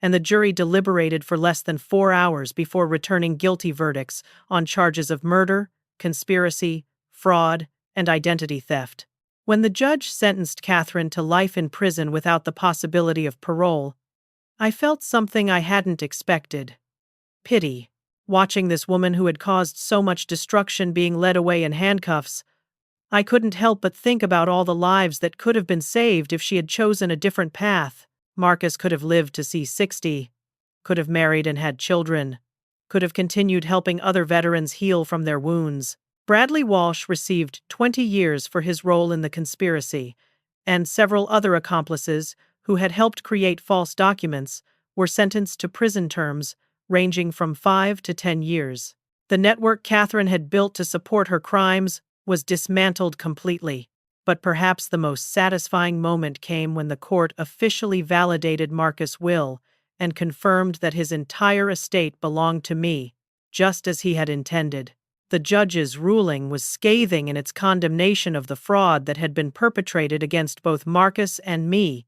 [SPEAKER 1] and the jury deliberated for less than 4 hours before returning guilty verdicts on charges of murder, conspiracy, fraud, and identity theft. When the judge sentenced Catherine to life in prison without the possibility of parole, I felt something I hadn't expected: pity. Watching this woman who had caused so much destruction being led away in handcuffs, I couldn't help but think about all the lives that could have been saved if she had chosen a different path. Marcus could have lived to see 60, could have married and had children, could have continued helping other veterans heal from their wounds. Bradley Walsh received 20 years for his role in the conspiracy, and several other accomplices who had helped create false documents were sentenced to prison terms ranging from 5 to 10 years. The network Catherine had built to support her crimes was dismantled completely. But perhaps the most satisfying moment came when the court officially validated Marcus' will and confirmed that his entire estate belonged to me, just as he had intended. The judge's ruling was scathing in its condemnation of the fraud that had been perpetrated against both Marcus and me,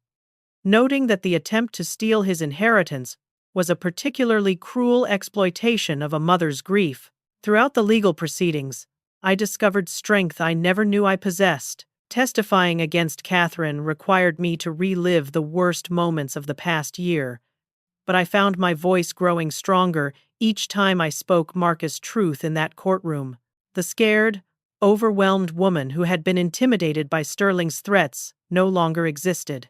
[SPEAKER 1] noting that the attempt to steal his inheritance was a particularly cruel exploitation of a mother's grief. Throughout the legal proceedings, I discovered strength I never knew I possessed. Testifying against Catherine required me to relive the worst moments of the past year, but I found my voice growing stronger each time I spoke Marcus' truth in that courtroom. The scared, overwhelmed woman who had been intimidated by Sterling's threats no longer existed.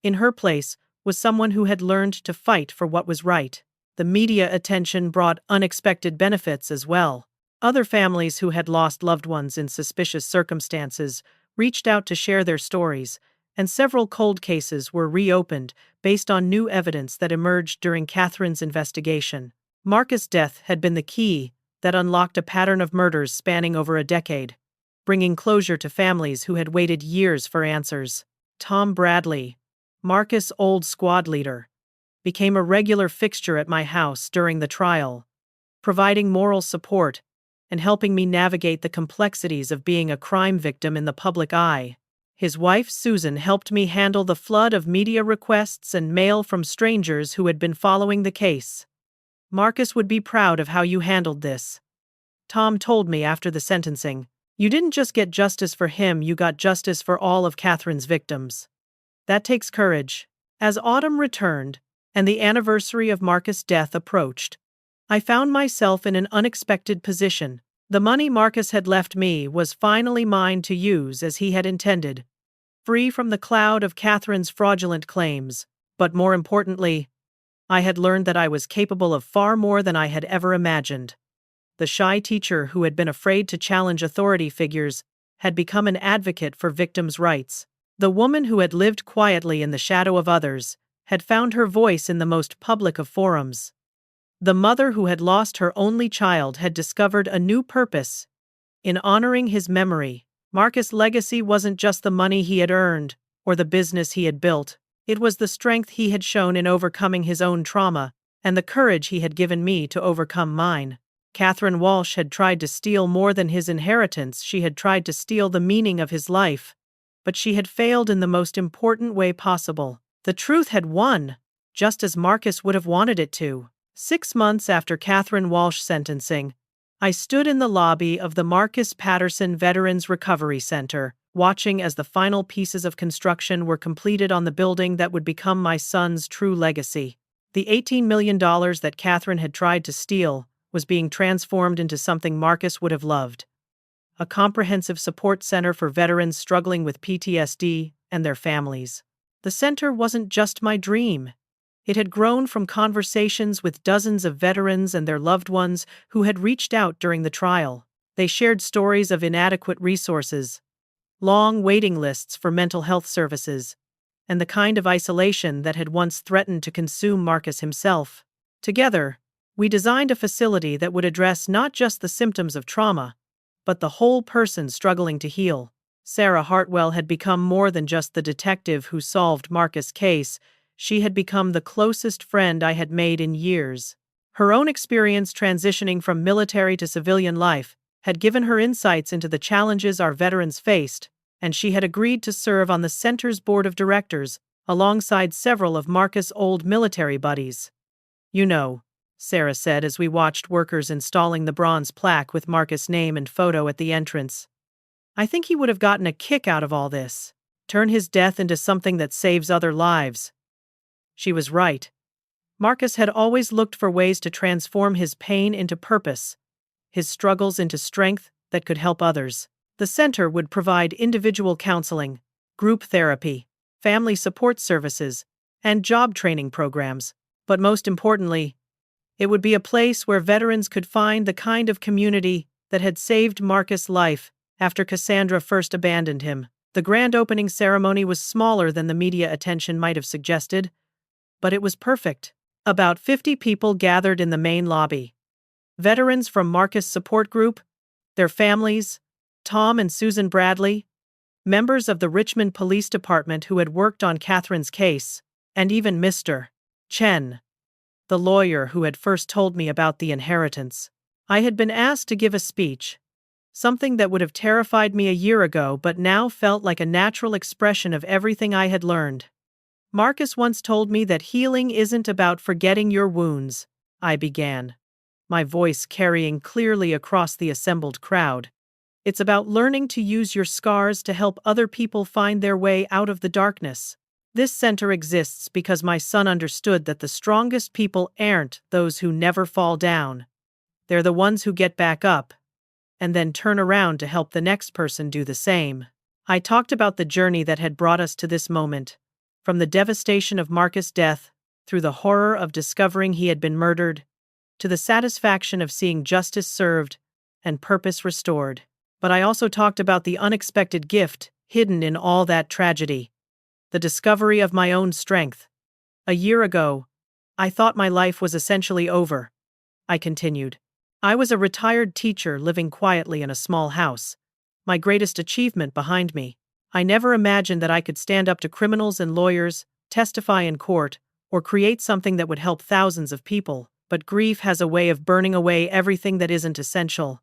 [SPEAKER 1] In her place was someone who had learned to fight for what was right. The media attention brought unexpected benefits as well. Other families who had lost loved ones in suspicious circumstances reached out to share their stories, and several cold cases were reopened based on new evidence that emerged during Catherine's investigation. Marcus' death had been the key that unlocked a pattern of murders spanning over a decade, bringing closure to families who had waited years for answers. Tom Bradley, Marcus' old squad leader, became a regular fixture at my house during the trial, providing moral support and helping me navigate the complexities of being a crime victim in the public eye. His wife, Susan, helped me handle the flood of media requests and mail from strangers who had been following the case. "Marcus would be proud of how you handled this," Tom told me after the sentencing. "You didn't just get justice for him, you got justice for all of Catherine's victims. That takes courage." As autumn returned and the anniversary of Marcus' death approached, I found myself in an unexpected position. The money Marcus had left me was finally mine to use as he had intended, free from the cloud of Catherine's fraudulent claims. But more importantly, I had learned that I was capable of far more than I had ever imagined. The shy teacher who had been afraid to challenge authority figures had become an advocate for victims' rights. The woman who had lived quietly in the shadow of others had found her voice in the most public of forums. The mother who had lost her only child had discovered a new purpose in honoring his memory. Marcus' legacy wasn't just the money he had earned or the business he had built. It was the strength he had shown in overcoming his own trauma and the courage he had given me to overcome mine. Catherine Walsh had tried to steal more than his inheritance. She had tried to steal the meaning of his life, but she had failed in the most important way possible. The truth had won, just as Marcus would have wanted it to. 6 months after Catherine Walsh's sentencing, I stood in the lobby of the Marcus Patterson Veterans Recovery Center, watching as the final pieces of construction were completed on the building that would become my son's true legacy. The $18 million that Catherine had tried to steal was being transformed into something Marcus would have loved: a comprehensive support center for veterans struggling with PTSD and their families. The center wasn't just my dream. It had grown from conversations with dozens of veterans and their loved ones who had reached out during the trial. They shared stories of inadequate resources, long waiting lists for mental health services, and the kind of isolation that had once threatened to consume Marcus himself. Together, We designed a facility that would address not just the symptoms of trauma, but the whole person struggling to heal. Sarah Hartwell had become more than just the detective who solved Marcus' case. She had become the closest friend I had made in years. Her own experience transitioning from military to civilian life had given her insights into the challenges our veterans faced, and she had agreed to serve on the center's board of directors alongside several of Marcus' old military buddies. "You know," Sarah said as we watched workers installing the bronze plaque with Marcus' name and photo at the entrance. "I think he would have gotten a kick out of all this. Turn his death into something that saves other lives." She was right. Marcus had always looked for ways to transform his pain into purpose, his struggles into strength that could help others. The center would provide individual counseling, group therapy, family support services, and job training programs. But most importantly, it would be a place where veterans could find the kind of community that had saved Marcus' life after Cassandra first abandoned him. The grand opening ceremony was smaller than the media attention might have suggested, but it was perfect. About 50 people gathered in the main lobby. Veterans from Marcus' support group, their families, Tom and Susan Bradley, members of the Richmond Police Department who had worked on Catherine's case, and even Mr. Chen, the lawyer who had first told me about the inheritance. I had been asked to give a speech, something that would have terrified me a year ago but now felt like a natural expression of everything I had learned. "Marcus once told me that healing isn't about forgetting your wounds," I began, my voice carrying clearly across the assembled crowd. "It's about learning to use your scars to help other people find their way out of the darkness. This center exists because my son understood that the strongest people aren't those who never fall down. They're the ones who get back up and then turn around to help the next person do the same." I talked about the journey that had brought us to this moment, from the devastation of Marcus' death, through the horror of discovering he had been murdered, to the satisfaction of seeing justice served and purpose restored. But I also talked about the unexpected gift hidden in all that tragedy, the discovery of my own strength. "A year ago, I thought my life was essentially over," I continued. "I was a retired teacher living quietly in a small house, my greatest achievement behind me. I never imagined that I could stand up to criminals and lawyers, testify in court, or create something that would help thousands of people. But grief has a way of burning away everything that isn't essential,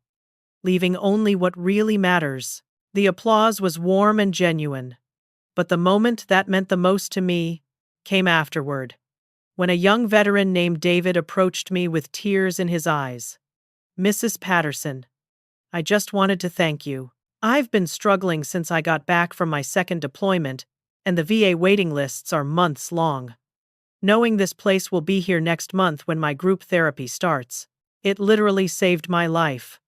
[SPEAKER 1] leaving only what really matters." The applause was warm and genuine, but the moment that meant the most to me came afterward, when a young veteran named David approached me with tears in his eyes. "Mrs. Patterson, I just wanted to thank you. I've been struggling since I got back from my second deployment, and the VA waiting lists are months long. Knowing this place will be here next month when my group therapy starts, it literally saved my life."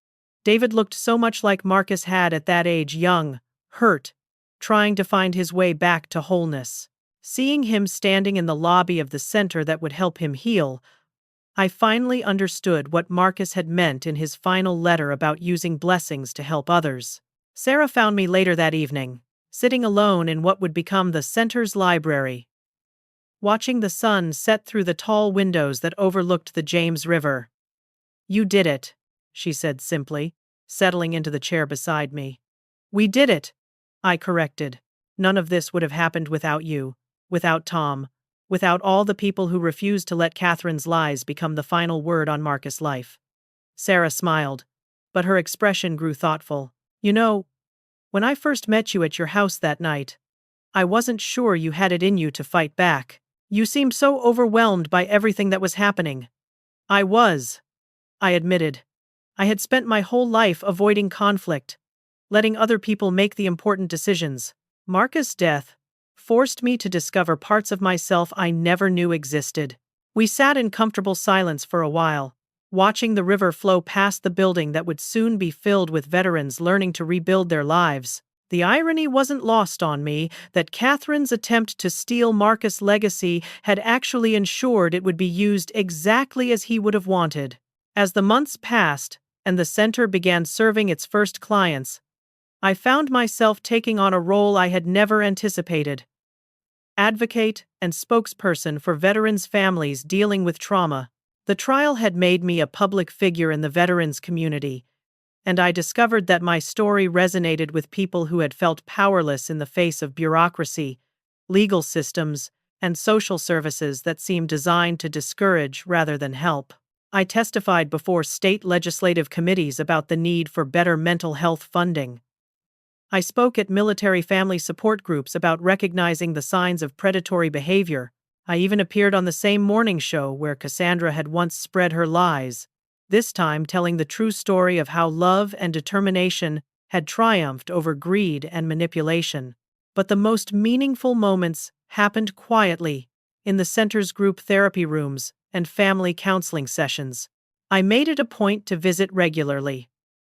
[SPEAKER 1] David looked so much like Marcus had at that age, young, hurt, trying to find his way back to wholeness. Seeing him standing in the lobby of the center that would help him heal, I finally understood what Marcus had meant in his final letter about using blessings to help others. Sarah found me later that evening, sitting alone in what would become the center's library, watching the sun set through the tall windows that overlooked the James River. "You did it," she said simply, settling into the chair beside me. "We did it," I corrected. "None of this would have happened without you, without Tom, without all the people who refused to let Catherine's lies become the final word on Marcus' life." Sarah smiled, but her expression grew thoughtful. "You know, when I first met you at your house that night, I wasn't sure you had it in you to fight back. You seemed so overwhelmed by everything that was happening." "I was," I admitted. "I had spent my whole life avoiding conflict, letting other people make the important decisions. Marcus' death forced me to discover parts of myself I never knew existed." We sat in comfortable silence for a while, watching the river flow past the building that would soon be filled with veterans learning to rebuild their lives. The irony wasn't lost on me that Catherine's attempt to steal Marcus' legacy had actually ensured it would be used exactly as he would have wanted. As the months passed and the center began serving its first clients, I found myself taking on a role I had never anticipated. Advocate and spokesperson for veterans' families dealing with trauma, The trial had made me a public figure in the veterans community, and I discovered that my story resonated with people who had felt powerless in the face of bureaucracy, legal systems, and social services that seemed designed to discourage rather than help. I testified before state legislative committees about the need for better mental health funding. I spoke at military family support groups about recognizing the signs of predatory behavior. I even appeared on the same morning show where Cassandra had once spread her lies, this time telling the true story of how love and determination had triumphed over greed and manipulation. But the most meaningful moments happened quietly, in the center's group therapy rooms and family counseling sessions. I made it a point to visit regularly,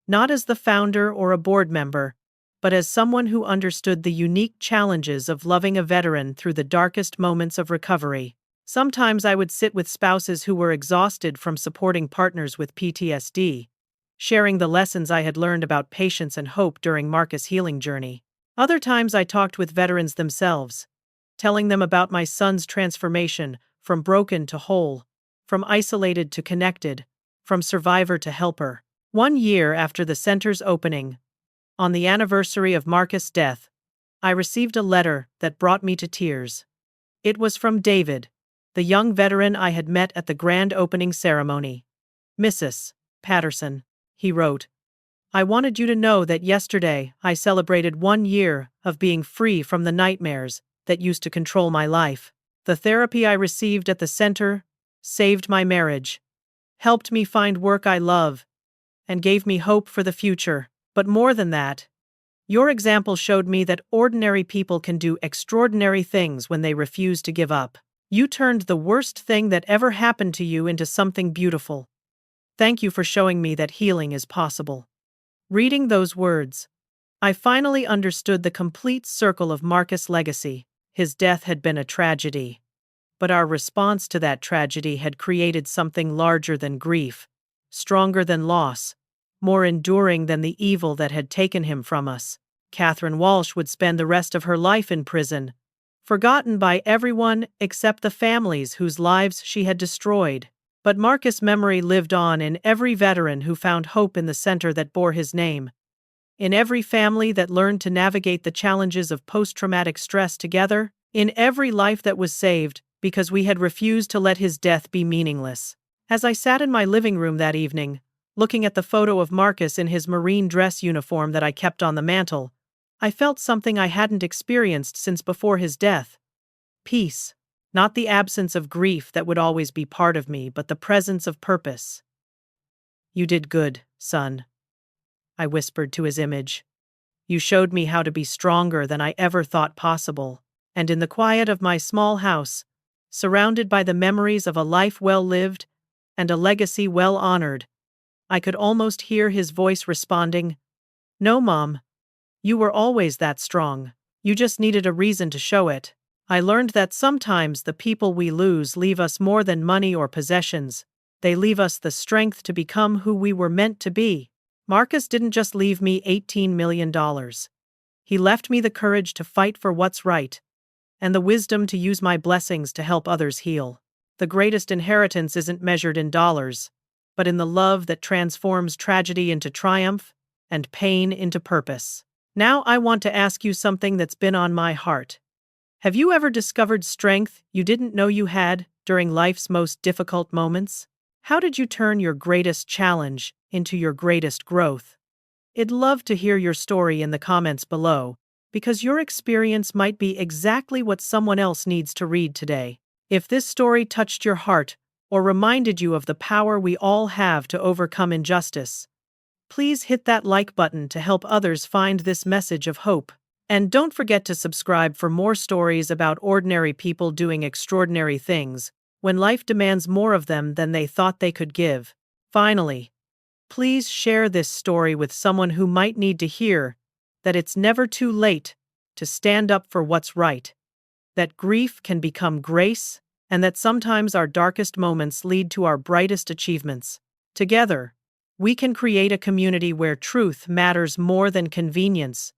[SPEAKER 1] not as the founder or a board member, but as someone who understood the unique challenges of loving a veteran through the darkest moments of recovery. Sometimes I would sit with spouses who were exhausted from supporting partners with PTSD, sharing the lessons I had learned about patience and hope during Marcus' healing journey. Other times I talked with veterans themselves, telling them about my son's transformation from broken to whole, from isolated to connected, from survivor to helper. 1 year after the center's opening, on the anniversary of Marcus' death, I received a letter that brought me to tears. It was from David, the young veteran I had met at the grand opening ceremony. "Mrs. Patterson," he wrote, "I wanted you to know that yesterday I celebrated 1 year of being free from the nightmares that used to control my life. The therapy I received at the center saved my marriage, helped me find work I love, and gave me hope for the future. But more than that, your example showed me that ordinary people can do extraordinary things when they refuse to give up. You turned the worst thing that ever happened to you into something beautiful. Thank you for showing me that healing is possible." Reading those words, I finally understood the complete circle of Marcus' legacy. His death had been a tragedy, but our response to that tragedy had created something larger than grief, stronger than loss, more enduring than the evil that had taken him from us. Catherine Walsh would spend the rest of her life in prison, forgotten by everyone except the families whose lives she had destroyed. But Marcus' memory lived on in every veteran who found hope in the center that bore his name, in every family that learned to navigate the challenges of post-traumatic stress together, in every life that was saved because we had refused to let his death be meaningless. As I sat in my living room that evening, looking at the photo of Marcus in his Marine dress uniform that I kept on the mantel, I felt something I hadn't experienced since before his death. Peace. Not the absence of grief that would always be part of me, but the presence of purpose. "You did good, son," I whispered to his image. "You showed me how to be stronger than I ever thought possible." And in the quiet of my small house, surrounded by the memories of a life well lived and a legacy well honored, I could almost hear his voice responding, "No, Mom. You were always that strong. You just needed a reason to show it." I learned that sometimes the people we lose leave us more than money or possessions. They leave us the strength to become who we were meant to be. Marcus didn't just leave me $18 million. He left me the courage to fight for what's right, and the wisdom to use my blessings to help others heal. The greatest inheritance isn't measured in dollars, but in the love that transforms tragedy into triumph and pain into purpose. Now I want to ask you something that's been on my heart. Have you ever discovered strength you didn't know you had during life's most difficult moments? How did you turn your greatest challenge into your greatest growth? I'd love to hear your story in the comments below, because your experience might be exactly what someone else needs to read today. If this story touched your heart or reminded you of the power we all have to overcome injustice, please hit that like button to help others find this message of hope. And don't forget to subscribe for more stories about ordinary people doing extraordinary things when life demands more of them than they thought they could give. Finally, please share this story with someone who might need to hear that it's never too late to stand up for what's right, that grief can become grace, and that sometimes our darkest moments lead to our brightest achievements. Together, we can create a community where truth matters more than convenience,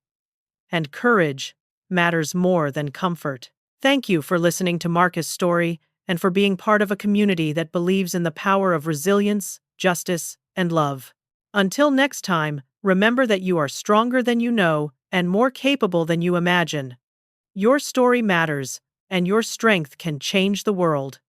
[SPEAKER 1] and courage matters more than comfort. Thank you for listening to Marcus' story, and for being part of a community that believes in the power of resilience, justice, and love. Until next time, remember that you are stronger than you know and more capable than you imagine. Your story matters, and your strength can change the world.